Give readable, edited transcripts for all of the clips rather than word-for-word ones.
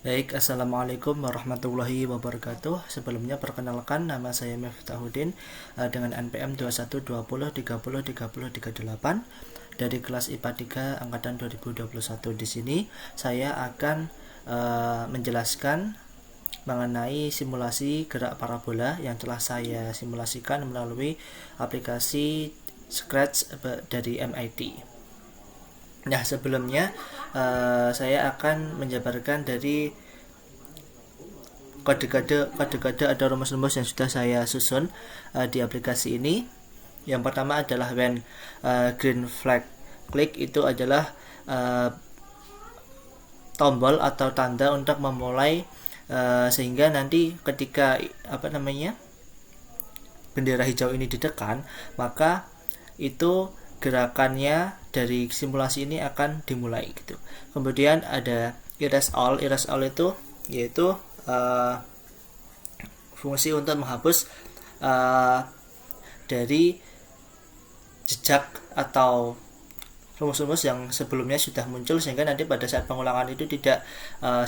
Baik, Assalamualaikum warahmatullahi wabarakatuh. Sebelumnya perkenalkan, nama saya Miftahuddin dengan NPM 2120303038 dari kelas IPA 3 angkatan 2021. Di sini saya akan menjelaskan mengenai simulasi gerak parabola yang telah saya simulasikan melalui aplikasi Scratch dari MIT. Nah, sebelumnya saya akan menjabarkan dari kode-kode atau rumus-rumus yang sudah saya susun di aplikasi ini. Yang pertama adalah when green flag click, itu adalah tombol atau tanda untuk memulai, sehingga nanti ketika bendera hijau ini ditekan, maka itu gerakannya dari simulasi ini akan dimulai gitu. Kemudian ada erase all itu yaitu fungsi untuk menghapus dari jejak atau rumus-rumus yang sebelumnya sudah muncul, sehingga nanti pada saat pengulangan itu tidak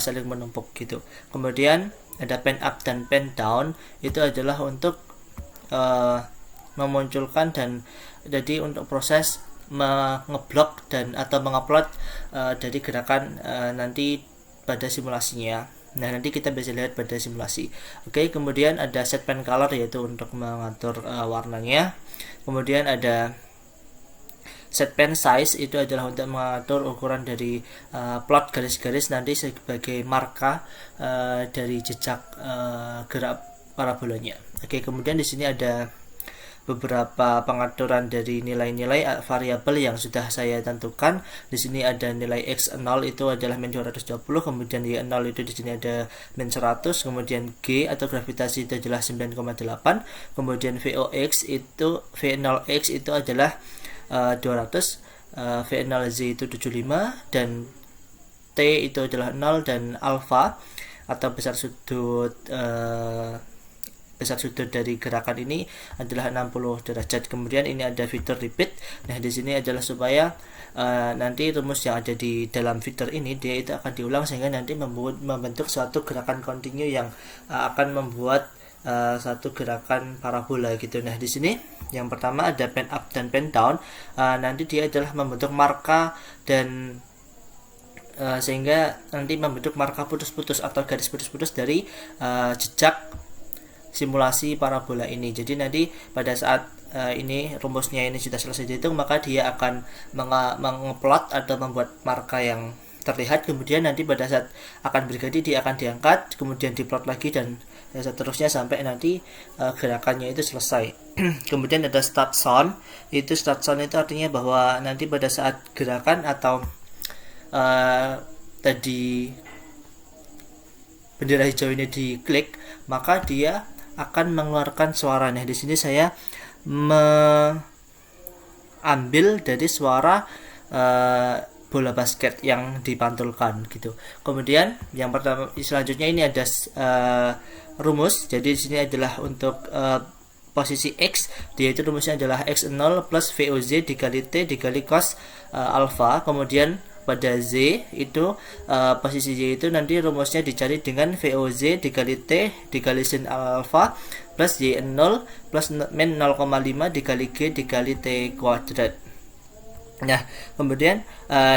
saling menumpuk gitu. Kemudian ada pen up dan pen down, itu adalah untuk memunculkan dan jadi untuk proses mengeblok dan atau mengupload dari gerakan nanti pada simulasinya. Nah, nanti kita bisa lihat pada simulasi. Oke, kemudian ada set pen color, yaitu untuk mengatur warnanya. Kemudian ada set pen size, itu adalah untuk mengatur ukuran dari plot garis-garis nanti sebagai marka dari jejak gerak parabolanya. Oke, kemudian di sini ada beberapa pengaturan dari nilai-nilai variabel yang sudah saya tentukan. Di sini ada nilai x0 itu adalah min 220, kemudian y0 itu di sini ada min 100, kemudian g atau gravitasi itu adalah 9,8, kemudian vox itu v0x itu adalah 200, v0z itu 75, dan t itu adalah 0, dan alfa atau besar sudut dari gerakan ini adalah 60 derajat. Kemudian ini ada fitur repeat. Nah, di sini adalah supaya nanti rumus yang ada di dalam fitur ini dia itu akan diulang, sehingga nanti membentuk suatu gerakan kontinu yang akan membuat satu gerakan parabola gitu. Nah, di sini yang pertama ada pen up dan pen down. Nanti dia adalah membentuk marka dan sehingga nanti membentuk marka putus-putus atau garis putus-putus dari jejak simulasi parabola ini. Jadi nanti pada saat ini rumusnya ini sudah selesai dihitung, maka dia akan mengeplot atau membuat marka yang terlihat. Kemudian nanti pada saat akan berganti dia akan diangkat, kemudian diplot lagi, dan seterusnya sampai nanti gerakannya itu selesai. Kemudian ada start sound. Start sound itu artinya bahwa nanti pada saat gerakan atau tadi bendera hijau ini diklik, maka dia akan mengeluarkan suara. Nah, di sini saya mengambil dari suara bola basket yang dipantulkan gitu. Kemudian yang pertama, selanjutnya ini ada rumus. Jadi di sini adalah untuk posisi x, yaitu rumusnya adalah x0 plus voz dikali t dikali cos alpha. Kemudian pada z itu posisi z itu nanti rumusnya dicari dengan voz dikali t dikali sin alpha plus y0 plus min 0,5 dikali g dikali t kuadrat. Nah, kemudian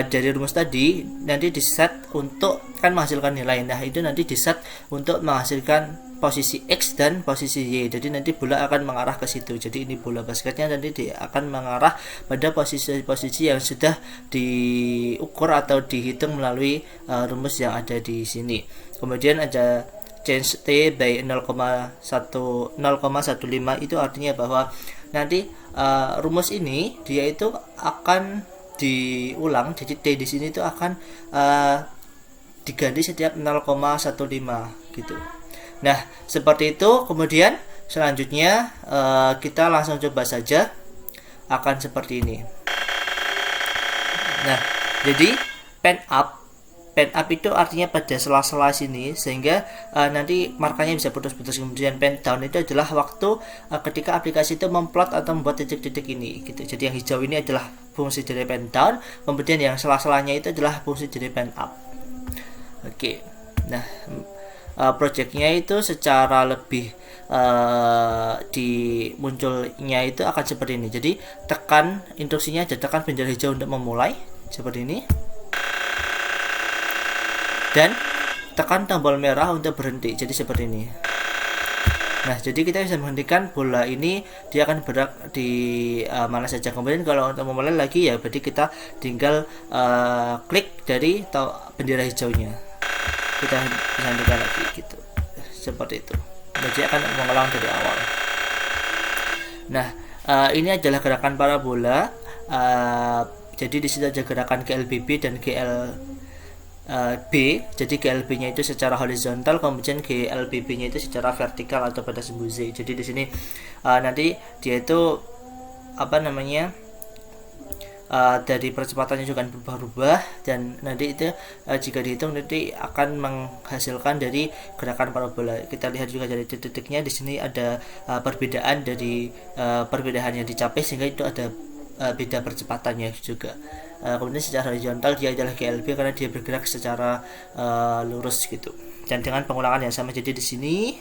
dari rumus tadi nanti diset untuk kan menghasilkan nilai. Nah, itu nanti diset untuk menghasilkan posisi x dan posisi y. Jadi nanti bola akan mengarah ke situ. Jadi ini bola basketnya nanti dia akan mengarah pada posisi-posisi yang sudah diukur atau dihitung melalui rumus yang ada di sini. Kemudian ada change t by 0,15, itu artinya bahwa nanti rumus ini dia itu akan diulang. Jadi t di sini itu akan diganti setiap 0,15 gitu. Nah, seperti itu. Kemudian selanjutnya kita langsung coba saja, akan seperti ini. Nah, jadi pen up itu artinya pada sela-sela sini, sehingga nanti markanya bisa putus-putus. Kemudian pen down itu adalah waktu ketika aplikasi itu memplot atau membuat titik-titik ini gitu. Jadi yang hijau ini adalah fungsi dari pen down, kemudian yang sela-selanya itu adalah fungsi dari pen up. Oke. Nah, projectnya itu secara lebih di munculnya itu akan seperti ini. Jadi tekan instruksinya ada, tekan bendera hijau untuk memulai seperti ini, dan tekan tombol merah untuk berhenti, jadi seperti ini. Nah, jadi kita bisa menghentikan bola ini, dia akan bergerak di mana saja. Kemudian kalau untuk memulai lagi ya berarti kita tinggal klik dari bendera hijaunya, kita bisa hentikan lagi gitu, seperti itu. Jadi akan mengulang dari awal. Nah, ini adalah gerakan parabola. Jadi di situ ada gerakan GLBB dan GLB. Jadi GLB-nya itu secara horizontal, kemudian GLBB-nya itu secara vertikal atau pada simbol Z. Jadi di sini nanti dia itu dari percepatannya juga akan berubah-ubah, dan nanti itu jika dihitung nanti akan menghasilkan dari gerakan parabola. Kita lihat juga dari titik-titiknya di sini ada perbedaan dari perbedaan yang dicapai, sehingga itu ada beda percepatannya juga. Kemudian secara horizontal dia adalah GLB karena dia bergerak secara lurus gitu, dan dengan pengulangan yang sama. Jadi di sini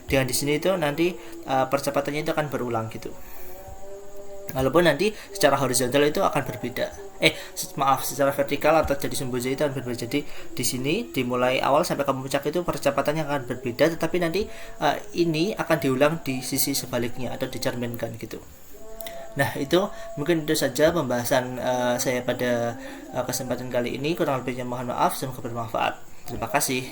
dengan di sini itu nanti percepatannya itu akan berulang gitu. Walaupun nanti secara horizontal itu akan berbeda. Secara vertikal atau jadi simbol Z itu akan berbeda. Jadi di sini dimulai awal sampai ke puncak itu percepatannya akan berbeda, tetapi nanti ini akan diulang di sisi sebaliknya atau dicerminkan gitu. Nah, itu mungkin itu saja pembahasan saya pada kesempatan kali ini. Kurang lebihnya mohon maaf, semoga bermanfaat. Terima kasih.